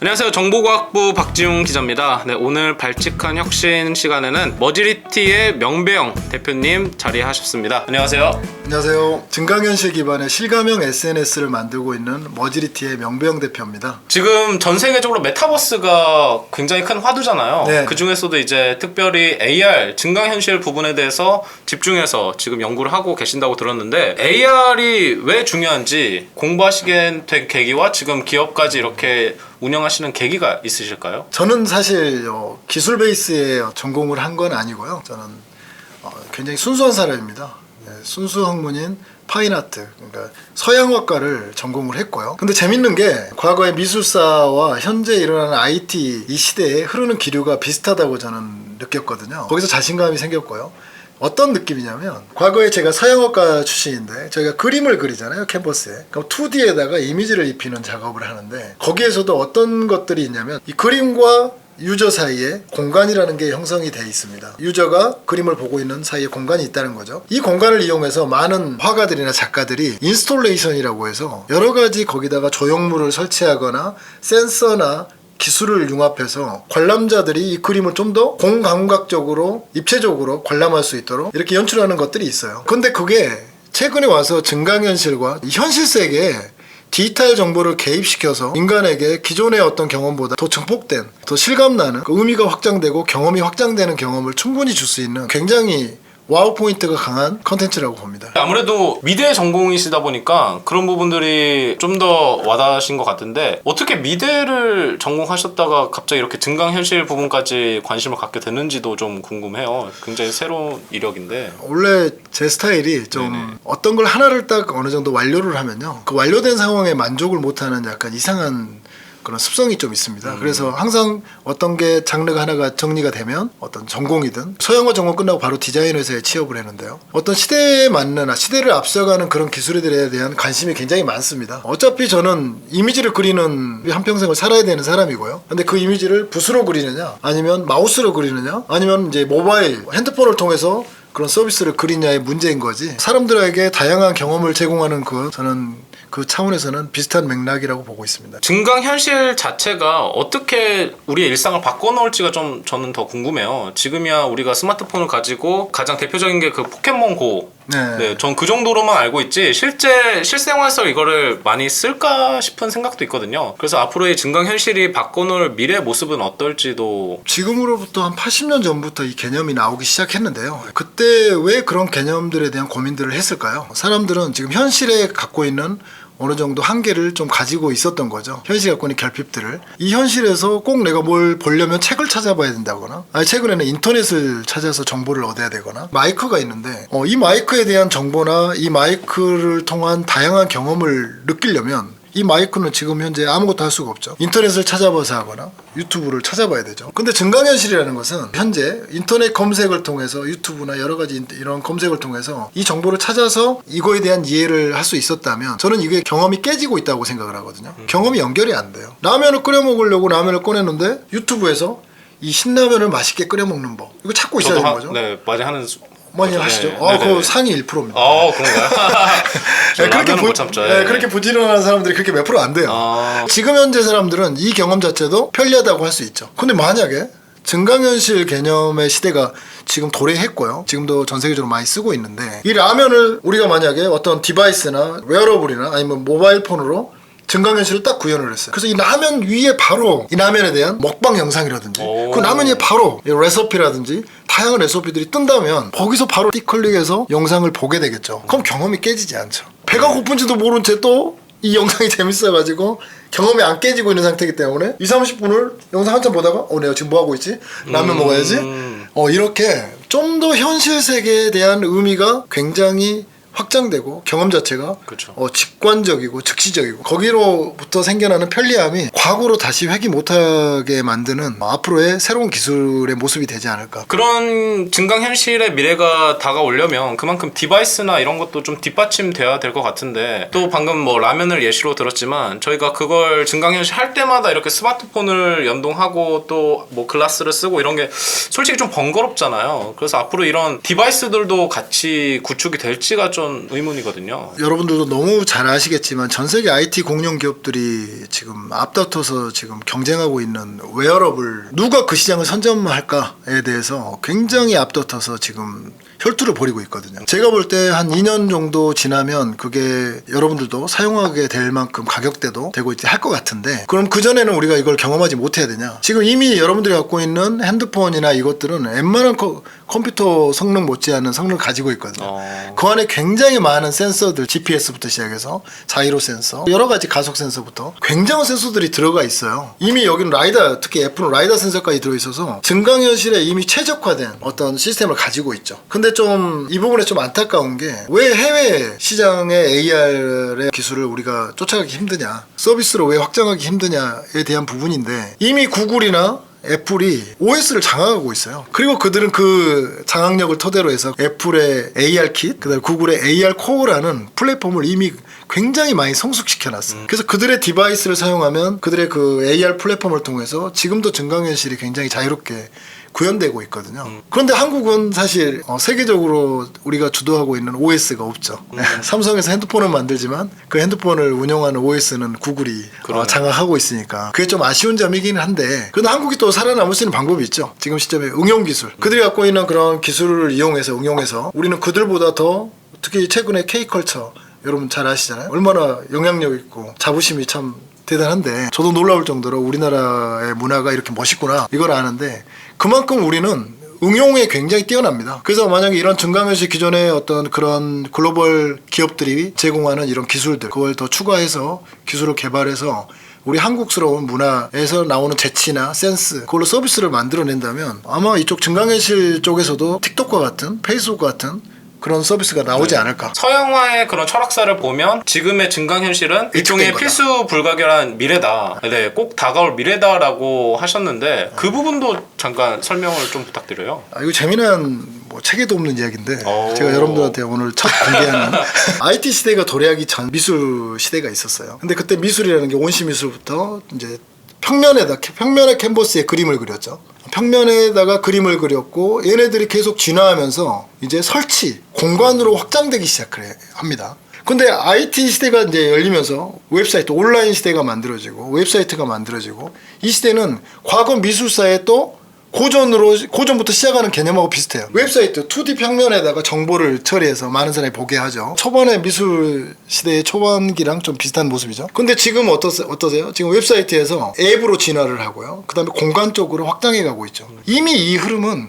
안녕하세요. 정보과학부 박지웅 기자입니다. 네, 오늘 발칙한 혁신 시간에는 머지리티의 명배영 대표님 자리하셨습니다. 안녕하세요. 안녕하세요. 증강현실 기반의 실감형 SNS를 만들고 있는 머지리티의 명배영 대표입니다. 지금 전 세계적으로 메타버스가 굉장히 큰 화두잖아요. 네. 그 중에서도 이제 특별히 AR 증강현실 부분에 대해서 집중해서 지금 연구를 하고 계신다고 들었는데 AR이 왜 중요한지 공부하시게 된 계기와 지금 기업까지 이렇게 운영하시는 계기가 있으실까요? 저는 사실 기술 베이스에 전공을 한 건 아니고요. 저는 굉장히 순수한 사람입니다. 네, 순수 학문인 파인아트, 그러니까 서양화과를 전공을 했고요. 근데 재밌는 게 과거의 미술사와 현재 일어나는 IT 이 시대에 흐르는 기류가 비슷하다고 저는 느꼈거든요. 거기서 자신감이 생겼고요. 어떤 느낌이냐면 과거에 제가 서양학과 출신인데 저희가 그림을 그리잖아요, 캔버스에. 그럼 2D에다가 이미지를 입히는 작업을 하는데 거기에서도 어떤 것들이 있냐면 이 그림과 유저 사이에 공간이라는 게 형성이 돼 있습니다. 유저가 그림을 보고 있는 사이에 공간이 있다는 거죠. 이 공간을 이용해서 많은 화가들이나 작가들이 인스톨레이션이라고 해서 여러 가지 거기다가 조형물을 설치하거나 센서나 기술을 융합해서 관람자들이 이 그림을 좀 더 공감각적으로 입체적으로 관람할 수 있도록 이렇게 연출하는 것들이 있어요. 근데 그게 최근에 와서 증강현실과 이 현실 세계에 디지털 정보를 개입시켜서 인간에게 기존의 어떤 경험보다 더 증폭된, 더 실감나는 그 의미가 확장되고 경험이 확장되는 경험을 충분히 줄 수 있는 굉장히 와우 포인트가 강한 컨텐츠라고 봅니다. 아무래도 미대 전공이시다 보니까 그런 부분들이 좀 더 와닿으신 것 같은데 어떻게 미대를 전공하셨다가 갑자기 이렇게 증강현실 부분까지 관심을 갖게 됐는지도 좀 궁금해요. 굉장히 새로운 이력인데. 원래 제 스타일이 좀 네네. 어떤 걸 하나를 딱 어느 정도 완료를 하면요, 그 완료된 상황에 만족을 못하는 약간 이상한 그런 습성이 좀 있습니다. 그래서 항상 어떤 게 장르가 하나가 정리가 되면 어떤 전공이든 서양화 전공 끝나고 바로 디자인 회사에 취업을 했는데요. 어떤 시대에 맞는 시대를 앞서가는 그런 기술들에 대한 관심이 굉장히 많습니다. 어차피 저는 이미지를 그리는 한평생을 살아야 되는 사람이고요. 근데 그 이미지를 붓으로 그리느냐 아니면 마우스로 그리느냐 아니면 이제 모바일 핸드폰을 통해서 그런 서비스를 그리냐의 문제인 거지, 사람들에게 다양한 경험을 제공하는 저는 그 차원에서는 비슷한 맥락이라고 보고 있습니다. 증강현실 자체가 어떻게 우리의 일상을 바꿔놓을지가 좀 저는 더 궁금해요. 지금이야 우리가 스마트폰을 가지고 가장 대표적인 게 그 포켓몬고. 네, 전 그 정도로만 알고 있지 실생활에서 이거를 많이 쓸까 싶은 생각도 있거든요. 그래서 앞으로의 증강현실이 바꿔놓을 미래 모습은 어떨지도. 지금으로부터 한 80년 전부터 이 개념이 나오기 시작했는데요. 그때 왜 그런 개념들에 대한 고민들을 했을까요? 사람들은 지금 현실에 갖고 있는 어느 정도 한계를 좀 가지고 있었던 거죠. 현실이 갖고 있는 결핍들을. 이 현실에서 꼭 내가 뭘 보려면 책을 찾아봐야 된다거나, 아니 최근에는 인터넷을 찾아서 정보를 얻어야 되거나, 마이크가 있는데 이 마이크에 대한 정보나 이 마이크를 통한 다양한 경험을 느끼려면 이 마이크는 지금 현재 아무것도 할 수가 없죠. 인터넷을 찾아봐서 하거나 유튜브를 찾아봐야 되죠. 근데 증강현실이라는 것은 현재 인터넷 검색을 통해서 유튜브나 여러 가지 이런 검색을 통해서 이 정보를 찾아서 이거에 대한 이해를 할 수 있었다면 저는 이게 경험이 깨지고 있다고 생각을 하거든요. 경험이 연결이 안 돼요. 라면을 끓여 먹으려고 라면을 꺼냈는데 유튜브에서 이 신라면을 맛있게 끓여 먹는 법, 이거 찾고 있어야 되는 거죠. 네, 많이 하는. 많이 하시죠. 네, 그거 상위 1%입니다. 그런가요? 네, 라면은 못 참죠. 그렇게 부지런한 사람들이 그렇게 몇 프로 안 돼요. 지금 현재 사람들은 이 경험 자체도 편리하다고 할 수 있죠. 근데 만약에 증강현실 개념의 시대가 지금 도래했고요. 지금도 전 세계적으로 많이 쓰고 있는데 이 라면을 우리가 만약에 어떤 디바이스나 웨어러블이나 아니면 모바일 폰으로 증강현실을 딱 구현을 했어요. 그래서 이 라면 위에 바로 이 라면에 대한 먹방 영상이라든지 그 라면 위에 바로 레시피라든지 다양한 레시피들이 뜬다면 거기서 바로 띡클릭해서 영상을 보게 되겠죠. 그럼 경험이 깨지지 않죠. 배가 고픈지도 모른 채 또 이 영상이 재밌어가지고 경험이 안 깨지고 있는 상태이기 때문에 20-30분을 영상 한참 보다가 내가 지금 뭐하고 있지? 라면 먹어야지. 이렇게 좀 더 현실 세계에 대한 의미가 굉장히 확장되고 경험 자체가 그렇죠. 직관적이고 즉시적이고 거기로부터 생겨나는 편리함이 과거로 다시 회귀 못하게 만드는 앞으로의 새로운 기술의 모습이 되지 않을까. 그런 증강현실의 미래가 다가오려면 그만큼 디바이스나 이런 것도 좀 뒷받침돼야 될 것 같은데, 또 방금 뭐 라면을 예시로 들었지만 저희가 그걸 증강현실 할 때마다 이렇게 스마트폰을 연동하고 또 뭐 글라스를 쓰고 이런 게 솔직히 좀 번거롭잖아요. 그래서 앞으로 이런 디바이스들도 같이 구축이 될지가 좀 전 의문이거든요. 여러분들도 너무 잘 아시겠지만 전 세계 IT 공룡 기업들이 지금 앞다퉈서 지금 경쟁하고 있는 웨어러블, 누가 그 시장을 선점할까에 대해서 굉장히 앞다퉈서 지금 혈투를 벌이고 있거든요. 제가 볼 때 한 2년 정도 지나면 그게 여러분들도 사용하게 될 만큼 가격대도 되고 이제 할 것 같은데, 그럼 그전에는 우리가 이걸 경험하지 못해야 되냐? 지금 이미 여러분들이 갖고 있는 핸드폰이나 이것들은 웬만한 컴퓨터 성능 못지않은 성능을 가지고 있거든요. 그 안에 굉장히 많은 센서들, GPS부터 시작해서 자이로 센서, 여러 가지 가속 센서부터 굉장한 센서들이 들어가 있어요. 이미 여기는 라이다, 특히 애플은 라이다 센서까지 들어있어서 증강현실에 이미 최적화된 어떤 시스템을 가지고 있죠. 근데 좀 이 부분에 좀 안타까운 게, 왜 해외 시장의 AR의 기술을 우리가 쫓아가기 힘드냐, 서비스로 왜 확장하기 힘드냐에 대한 부분인데, 이미 구글이나 애플이 OS를 장악하고 있어요. 그리고 그들은 그 장악력을 토대로 해서 애플의 AR 킷, 그다음에 구글의 AR 코어라는 플랫폼을 이미 굉장히 많이 성숙시켜놨어요. 그래서 그들의 디바이스를 사용하면 그들의 그 AR 플랫폼을 통해서 지금도 증강현실이 굉장히 자유롭게 구현되고 있거든요. 그런데 한국은 사실 세계적으로 우리가 주도하고 있는 OS가 없죠. 삼성에서 핸드폰을 만들지만 그 핸드폰을 운영하는 OS는 구글이 장악하고 있으니까 그게 좀 아쉬운 점이긴 한데, 그런데 한국이 또 살아남을 수 있는 방법이 있죠. 지금 시점에 응용 기술, 그들이 갖고 있는 그런 기술을 이용해서 응용해서 우리는 그들보다 더, 특히 최근에 K컬처 여러분 잘 아시잖아요. 얼마나 영향력 있고 자부심이 참 대단한데, 저도 놀라울 정도로 우리나라의 문화가 이렇게 멋있구나 이걸 아는데, 그만큼 우리는 응용에 굉장히 뛰어납니다. 그래서 만약에 이런 증강현실 기존의 어떤 그런 글로벌 기업들이 제공하는 이런 기술들, 그걸 더 추가해서 기술을 개발해서 우리 한국스러운 문화에서 나오는 재치나 센스, 그걸로 서비스를 만들어낸다면 아마 이쪽 증강현실 쪽에서도 틱톡과 같은, 페이스북 같은 그런 서비스가 나오지 않을까. 서양화의 그런 철학사를 보면 지금의 증강현실은 일종의 필수 불가결한 미래다. 네, 꼭 다가올 미래다라고 하셨는데 그 부분도 잠깐 설명을 좀 부탁드려요. 이거 재미난 책에도 없는 이야기인데 제가 여러분들한테 오늘 첫 공개하는 IT 시대가 도래하기 전 미술 시대가 있었어요. 근데 그때 미술이라는 게 온시 미술부터 이제 평면의 캔버스에 그림을 그렸죠. 평면에다가 그림을 그렸고, 얘네들이 계속 진화하면서 이제 설치, 공간으로 확장되기 시작을 합니다. 근데 IT 시대가 이제 열리면서 웹사이트, 온라인 시대가 만들어지고 웹사이트가 만들어지고, 이 시대는 과거 미술사의 또 고전부터 시작하는 개념하고 비슷해요. 웹사이트 2D 평면에다가 정보를 처리해서 많은 사람이 보게 하죠. 초반의 미술 시대의 초반기랑 좀 비슷한 모습이죠. 근데 지금 어떠세요? 지금 웹사이트에서 앱으로 진화를 하고요. 그 다음에 공간 쪽으로 확장해 가고 있죠. 이미 이 흐름은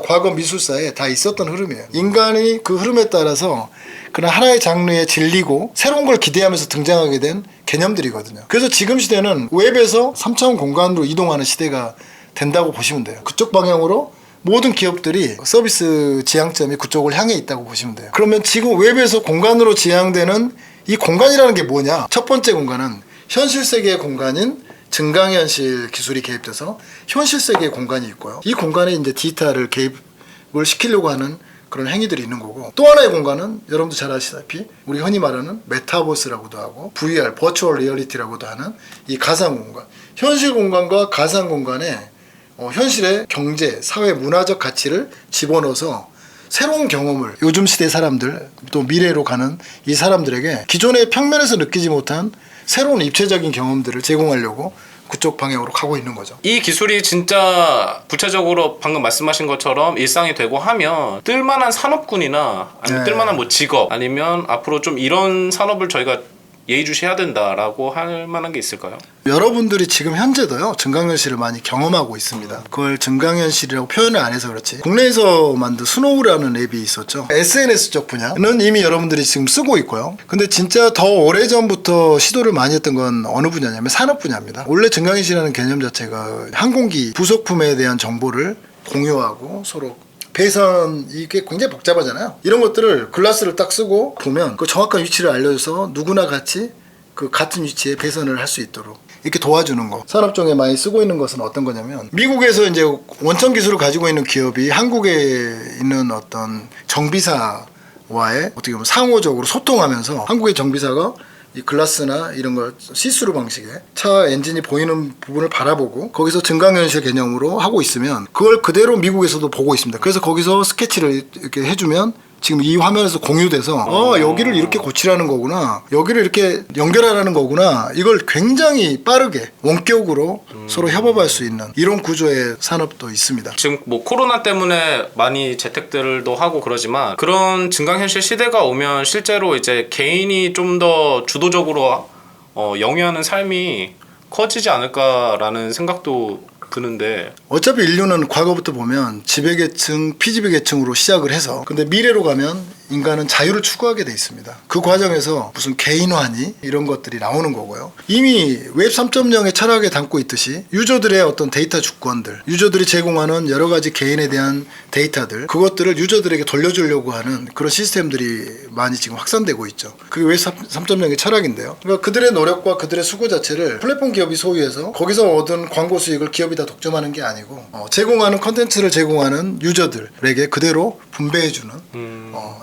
과거 미술사에 다 있었던 흐름이에요. 인간이 그 흐름에 따라서 그런 하나의 장르에 질리고 새로운 걸 기대하면서 등장하게 된 개념들이거든요. 그래서 지금 시대는 웹에서 3차원 공간으로 이동하는 시대가 된다고 보시면 돼요. 그쪽 방향으로 모든 기업들이 서비스 지향점이 그쪽을 향해 있다고 보시면 돼요. 그러면 지금 웹에서 공간으로 지향되는 이 공간이라는 게 뭐냐? 첫 번째 공간은 현실 세계의 공간인 증강현실 기술이 개입돼서 현실 세계의 공간이 있고요. 이 공간에 이제 디지털을 개입을 시키려고 하는 그런 행위들이 있는 거고, 또 하나의 공간은 여러분도 잘 아시다시피 우리 흔히 말하는 메타버스라고도 하고 VR, 버추얼 리얼리티라고도 하는 이 가상 공간, 현실 공간과 가상 공간에 현실의 경제, 사회, 문화적 가치를 집어넣어서 새로운 경험을 요즘 시대 사람들, 또 미래로 가는 이 사람들에게 기존의 평면에서 느끼지 못한 새로운 입체적인 경험들을 제공하려고 그쪽 방향으로 가고 있는 거죠. 이 기술이 진짜 구체적으로 방금 말씀하신 것처럼 일상이 되고 하면 뜰만한 산업군이나 아니면 뜰만한 직업, 아니면 앞으로 좀 이런 산업을 저희가 예의주시해야 된다라고 할 만한 게 있을까요? 여러분들이 지금 현재도요 증강현실을 많이 경험하고 있습니다. 그걸 증강현실이라고 표현을 안 해서 그렇지, 국내에서 만든 스노우라는 앱이 있었죠. SNS 쪽 분야는 이미 여러분들이 지금 쓰고 있고요. 근데 진짜 더 오래전부터 시도를 많이 했던 건 어느 분야냐면 산업 분야입니다. 원래 증강현실이라는 개념 자체가 항공기 부속품에 대한 정보를 공유하고 서로 배선, 이게 굉장히 복잡하잖아요. 이런 것들을 글라스를 딱 쓰고 보면 그 정확한 위치를 알려줘서 누구나 같이 그 같은 위치에 배선을 할 수 있도록 이렇게 도와주는 거. 산업종에 많이 쓰고 있는 것은 어떤 거냐면, 미국에서 이제 원천 기술을 가지고 있는 기업이 한국에 있는 어떤 정비사와의 어떻게 보면 상호적으로 소통하면서, 한국의 정비사가 이 글라스나 이런 걸 시스루 방식의 차 엔진이 보이는 부분을 바라보고 거기서 증강현실 개념으로 하고 있으면 그걸 그대로 미국에서도 보고 있습니다. 그래서 거기서 스케치를 이렇게 해주면 지금 이 화면에서 공유돼서 여기를 이렇게 고치라는 거구나, 여기를 이렇게 연결하라는 거구나, 이걸 굉장히 빠르게 원격으로 서로 협업할 수 있는 이런 구조의 산업도 있습니다. 지금 뭐 코로나 때문에 많이 재택들도 하고 그러지만 그런 증강현실 시대가 오면 실제로 이제 개인이 좀 더 주도적으로 영위하는 삶이 커지지 않을까라는 생각도 드는데, 어차피 인류는 과거부터 보면 지배계층, 피지배계층으로 시작을 해서 근데 미래로 가면 인간은 자유를 추구하게 돼 있습니다. 그 과정에서 무슨 개인화니 이런 것들이 나오는 거고요. 이미 웹 3.0의 철학에 담고 있듯이 유저들의 어떤 데이터 주권들, 유저들이 제공하는 여러 가지 개인에 대한 데이터들, 그것들을 유저들에게 돌려주려고 하는 그런 시스템들이 많이 지금 확산되고 있죠. 그게 웹 3.0의 철학인데요. 그러니까 그들의 노력과 그들의 수고 자체를 플랫폼 기업이 소유해서 거기서 얻은 광고 수익을 기업이 다 독점하는 게 아니고 제공하는 컨텐츠를 제공하는 유저들에게 그대로 분배해주는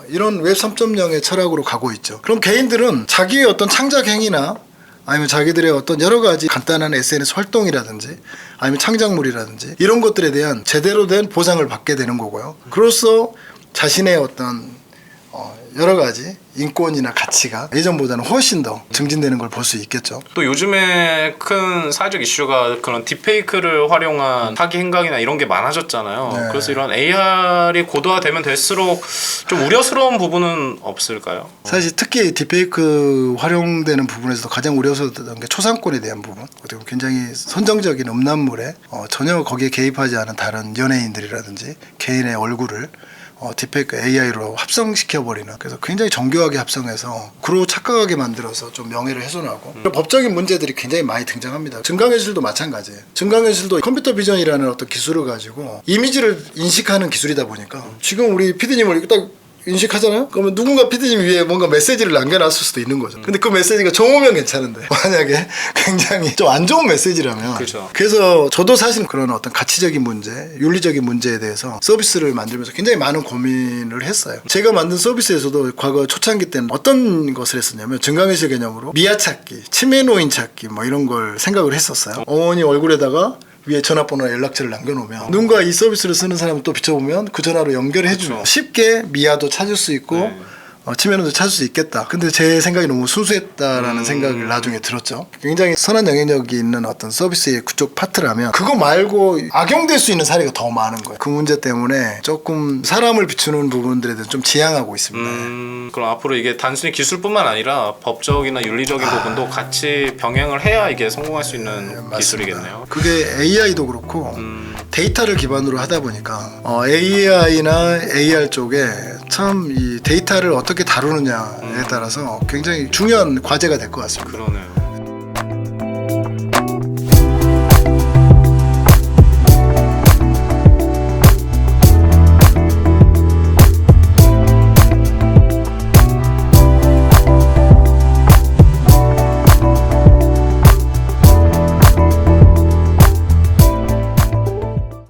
이런 웹 3.0의 철학으로 가고 있죠. 그럼 개인들은 자기의 어떤 창작 행위나 아니면 자기들의 어떤 여러 가지 간단한 SNS 활동이라든지 아니면 창작물이라든지 이런 것들에 대한 제대로 된 보상을 받게 되는 거고요. 그로써 자신의 어떤 여러 가지 인권이나 가치가 예전보다는 훨씬 더 증진되는 걸 볼 수 있겠죠. 또 요즘에 큰 사회적 이슈가 그런 딥페이크를 활용한 사기 행각이나 이런 게 많아졌잖아요. 네. 그래서 이런 AR이 고도화되면 될수록 좀 우려스러운 부분은 없을까요? 사실 특히 딥페이크 활용되는 부분에서도 가장 우려스러웠던 게 초상권에 대한 부분. 그리고 굉장히 선정적인 음란물에 전혀 거기에 개입하지 않은 다른 연예인들이라든지 개인의 얼굴을 딥페이크 AI로 합성시켜버리는, 그래서 굉장히 정교하게 합성해서 그로 착각하게 만들어서 좀 명예를 훼손하고 법적인 문제들이 굉장히 많이 등장합니다. 증강현실도 마찬가지예요. 증강현실도 컴퓨터 비전이라는 어떤 기술을 가지고 이미지를 인식하는 기술이다 보니까 지금 우리 PD님을 딱 인식하잖아요? 그러면 누군가 PD님 위에 뭔가 메시지를 남겨놨을 수도 있는 거죠. 근데 그 메시지가 좋으면 괜찮은데 만약에 굉장히 좀 안 좋은 메시지라면, 그렇죠. 그래서 저도 사실 그런 어떤 가치적인 문제, 윤리적인 문제에 대해서 서비스를 만들면서 굉장히 많은 고민을 했어요. 제가 만든 서비스에서도 과거 초창기 때는 어떤 것을 했었냐면 증강현실 개념으로 미아 찾기, 치매노인 찾기 뭐 이런 걸 생각을 했었어요. 어머니 얼굴에다가 위에 전화번호나 연락처를 남겨놓으면 누군가 이 서비스를 쓰는 사람을 또 비춰보면 그 전화로 연결해주면 그렇죠. 쉽게 미아도 찾을 수 있고 네. 치매노도 찾을 수 있겠다. 근데 제 생각이 너무 순수했다라는 생각을 나중에 들었죠. 굉장히 선한 영향력이 있는 어떤 서비스의 그쪽 파트라면 그거 말고 악용될 수 있는 사례가 더 많은 거예요. 그 문제 때문에 조금 사람을 비추는 부분들에 대해서 좀 지양하고 있습니다. 그럼 앞으로 이게 단순히 기술뿐만 아니라 법적이나 윤리적인 부분도 같이 병행을 해야 이게 성공할 수 있는 기술이겠네요. 그게 AI도 그렇고 데이터를 기반으로 하다 보니까 AI나 AR 쪽에 참 이 데이터를 어떻게 다루느냐에 따라서 굉장히 중요한 과제가 될 것 같습니다. 그러네요.